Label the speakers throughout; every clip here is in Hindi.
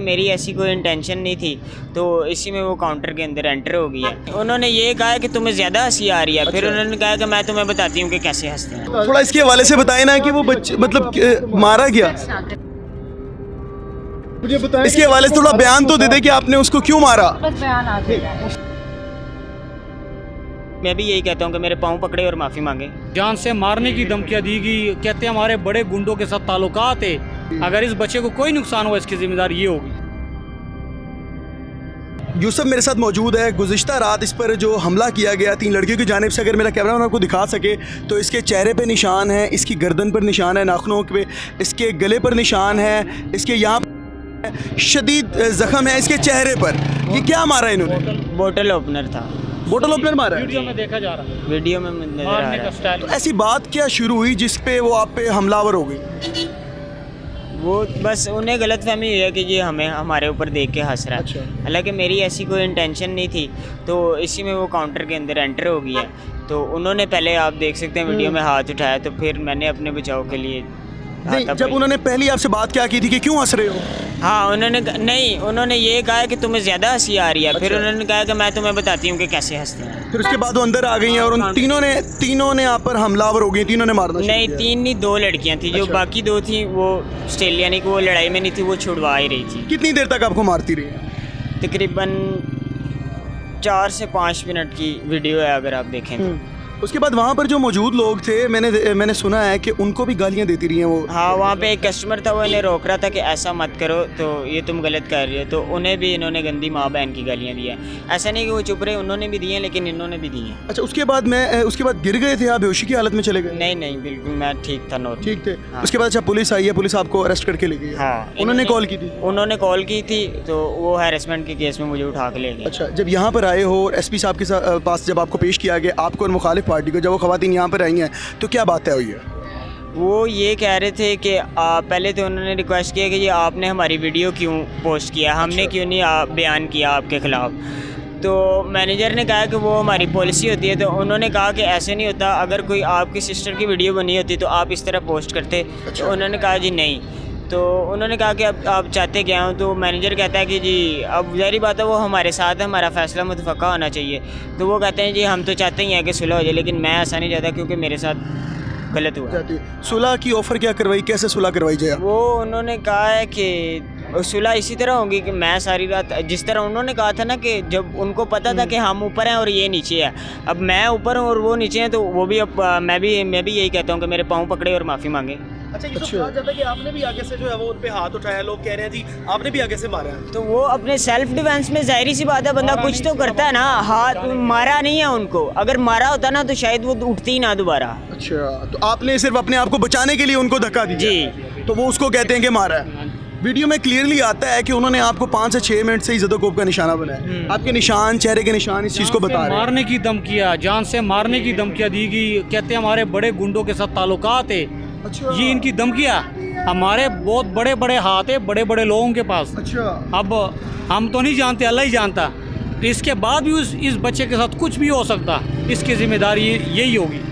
Speaker 1: मेरी ऐसी कोई इंटेंशन नहीं थी, तो इसी में वो काउंटर के अंदर एंटर हो गई है। उन्होंने ये कहा कि तुम्हें ज़्यादा हंसी आ रही है, फिर उन्होंने कहा कि मैं तुम्हें बताती हूँ कि कैसे हंसते हैं।
Speaker 2: थोड़ा इसके हवाले से बताए ना कि वो बच्चे मतलब मारा गया, मुझे बताएं इसके हवाले से थोड़ा बयान तो दे दे कि आपने उसको क्यों मारा।
Speaker 1: मैं भी यही कहता हूँ कि मेरे पाँव पकड़े और माफ़ी मांगे।
Speaker 3: जान से मारने की धमकियाँ दी गई, कहते हैं हमारे बड़े गुंडों के साथ ताल्लुकात है, अगर इस बच्चे को कोई नुकसान हुआ इसकी जिम्मेदारी ये होगी।
Speaker 2: यूसुफ मेरे साथ मौजूद है। गुज़िश्ता रात इस पर जो हमला किया गया 3 लड़कियों की जानिब से, अगर मेरा कैमरामैन आपको दिखा सके तो इसके चेहरे पे निशान है, इसकी गर्दन पर निशान है, नाखूनों पे, इसके गले पर निशान है, इसके यहाँ शदीद ज़ख्म है इसके चेहरे पर। ये क्या मारा इन्होंने?
Speaker 1: बोतल ओपनर था।
Speaker 2: बोतल ओपनर मारा है?
Speaker 3: वीडियो में देखा जा रहा है,
Speaker 1: वीडियो में नजर आ
Speaker 3: मारने
Speaker 1: रहा
Speaker 3: का
Speaker 1: है।
Speaker 3: स्टाइल।
Speaker 2: तो ऐसी बात क्या शुरू हुई जिस पे वो आप पे हमलावर हो गई?
Speaker 1: वो बस उन्हें गलतफहमी हुई है कि ये हमें हमारे ऊपर देख के हंस रहा है। हालांकि मेरी ऐसी कोई इंटेंशन नहीं थी, तो इसी में वो काउंटर के अंदर एंटर हो गई है। तो उन्होंने पहले, आप देख सकते हैं वीडियो में, हाथ उठाया, तो फिर मैंने अपने बचाव के लिए
Speaker 2: नहीं, जब उन्होंने पहली आपसे बात क्या की थी कि क्यों हंस रहे हो?
Speaker 1: हाँ, उन्होंने ये कहा कि तुम्हें ज़्यादा हंसी आ रही है, फिर उन्होंने कहा कि मैं तुम्हें बताती हूँ कि कैसे हंसते हैं।
Speaker 2: फिर उसके बाद वो अंदर आ गई हैं और उन तीनों ने आप पर हमलावर हो गई, तीनों ने मारना शुरू
Speaker 1: नहीं,
Speaker 2: किया।
Speaker 1: 3 नहीं, 2 लड़कियाँ थी। जो बाकी 2 थी वो स्टिल, यानी कि वो लड़ाई में नहीं थी, वो छुड़वा ही रही थी।
Speaker 2: कितनी देर तक आपको मारती रही?
Speaker 1: तकरीबन 4 से 5 मिनट की वीडियो है, अगर आप देखें तो।
Speaker 2: उसके बाद वहाँ पर जो मौजूद लोग थे, मैंने सुना है कि उनको भी गालियाँ देती रही हैं वो।
Speaker 1: हाँ, वहाँ पे एक कस्टमर था, वो इन्हें रोक रहा था कि ऐसा मत करो, तो ये तुम गलत कर रही हो, तो उन्हें भी इन्होंने गंदी माँ बहन की गालियाँ दी हैं। ऐसा नहीं कि वो चुप रहे, उन्होंने भी दी हैं, लेकिन इन्होंने भी दी हैं।
Speaker 2: अच्छा, उसके बाद गिर गए थे आप, बेहोशी की हालत में चले गए?
Speaker 1: नहीं, बिल्कुल मैं ठीक था, नॉर्मल।
Speaker 2: ठीक थे।
Speaker 1: हाँ।
Speaker 2: उसके बाद अच्छा पुलिस आई है, पुलिस आपको अरेस्ट करके ले गई?
Speaker 1: हाँ,
Speaker 2: उन्होंने कॉल की थी?
Speaker 1: उन्होंने कॉल की थी, तो वो हैरेसमेंट के केस में मुझे उठा के ले गए।
Speaker 2: अच्छा, जब यहाँ पर आए हो एसपी साहब के पास, जब आपको पेश किया गया, आपको और मुखालिफ पार्टी को, जब वो खवातीन यहाँ पर आई हैं, तो क्या बात तय हुई है?
Speaker 1: वो ये कह रहे थे कि पहले तो उन्होंने रिक्वेस्ट किया कि ये आपने हमारी वीडियो क्यों पोस्ट किया, हमने क्यों नहीं बयान किया आपके ख़िलाफ़। तो मैनेजर ने कहा कि वो हमारी पॉलिसी होती है। तो उन्होंने कहा कि ऐसे नहीं होता, अगर कोई आपकी सिस्टर की वीडियो बनी होती तो आप इस तरह पोस्ट करते। तो उन्होंने कहा जी नहीं। तो उन्होंने कहा कि अब आप चाहते क्या हो? तो मैनेजर कहता है कि जी अब ज़ाहिर बात है वो हमारे साथ है, हमारा फ़ैसला मुतफ़क़ा होना चाहिए। तो वो कहते हैं जी हम तो चाहते ही हैं कि सुलह हो जाए, लेकिन मैं ऐसा नहीं चाहता क्योंकि मेरे साथ गलत हुआ।
Speaker 2: सुलह की ऑफ़र क्या करवाई, कैसे सुलह करवाई जाए?
Speaker 1: वो उन्होंने कहा है कि सुलह इसी तरह होगी कि मैं सारी रात, जिस तरह उन्होंने कहा था ना कि जब उनको पता था कि हम ऊपर हैं और ये नीचे है, अब मैं ऊपर हूँ और वो नीचे हैं, तो वो भी अब मैं भी यही कहता हूँ कि मेरे पाँव पकड़े और माफ़ी मांगे।
Speaker 4: अच्छा, ये तो कहा जाता है कि आपने भी आगे से जो है वो उन पे हाथ उठाया, लोग कह रहे हैं जी आपने भी आगे से मारा है।
Speaker 1: तो वो अपने सेल्फ डिफेंस में जाहिर सी बात है, बंदा कुछ तो करता है ना। हाथ मारा नहीं है उनको, अगर मारा होता ना तो शायद वो उठती ही ना दोबारा।
Speaker 2: अच्छा, तो आपने सिर्फ अपने आप को बचाने के लिए उनको धक्का दिया?
Speaker 1: जी।
Speaker 2: तो वो उसको कहते हैं कि मारा है। वीडियो में क्लियरली आता है कि उन्होंने आपको 5 से 6 मिनट से ही ज़दोकोप का निशाना बनाया। आपके निशान, चेहरे के निशान इस चीज़ को बता रहे हैं।
Speaker 3: मारने की धमकियाँ, जान से मारने की धमकियाँ दी गई, कहते हैं हमारे बड़े गुंडों के साथ ताल्लुकात है।
Speaker 2: अच्छा।
Speaker 3: ये इनकी धमकियाँ, हमारे बहुत बड़े बड़े हाथ है बड़े बड़े लोगों के पास।
Speaker 2: अच्छा।
Speaker 3: अब हम तो नहीं जानते, अल्लाह ही जानता। इसके बाद भी इस बच्चे के साथ कुछ भी हो सकता, इसकी जिम्मेदारी यही होगी।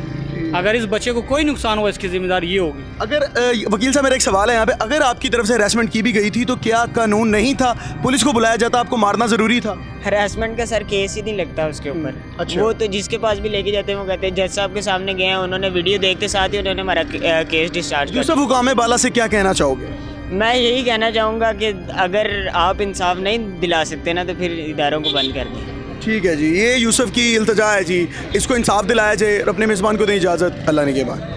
Speaker 3: अगर इस बच्चे को कोई नुकसान हुआ इसकी जिम्मेदारी ये होगी।
Speaker 2: अगर वकील साहब, मेरा एक सवाल है यहाँ पे, अगर आपकी तरफ से हरासमेंट की भी गई थी तो क्या कानून नहीं था, पुलिस को बुलाया जाता, आपको मारना ज़रूरी था?
Speaker 1: हरासमेंट का सर केस ही नहीं लगता उसके ऊपर।
Speaker 2: अच्छा।
Speaker 1: वो तो जिसके पास भी लेके जाते हैं वो कहते हैं जज साहब के सामने गए हैं, उन्होंने वीडियो देखते साथ ही उन्होंने हमारा केस डिस्चार्ज कर
Speaker 2: यूसुफ हुकाम बाला से क्या कहना चाहोगे?
Speaker 1: मैं यही कहना चाहूँगा कि अगर आप इंसाफ नहीं दिला सकते ना तो फिर इदारों को बंद कर दें।
Speaker 2: ठीक है जी, ये यूसुफ की इल्तिजा है जी, इसको इंसाफ दिलाया जाए और अपने मेज़बान को दें इजाज़त। अल्लाह ने के बाद।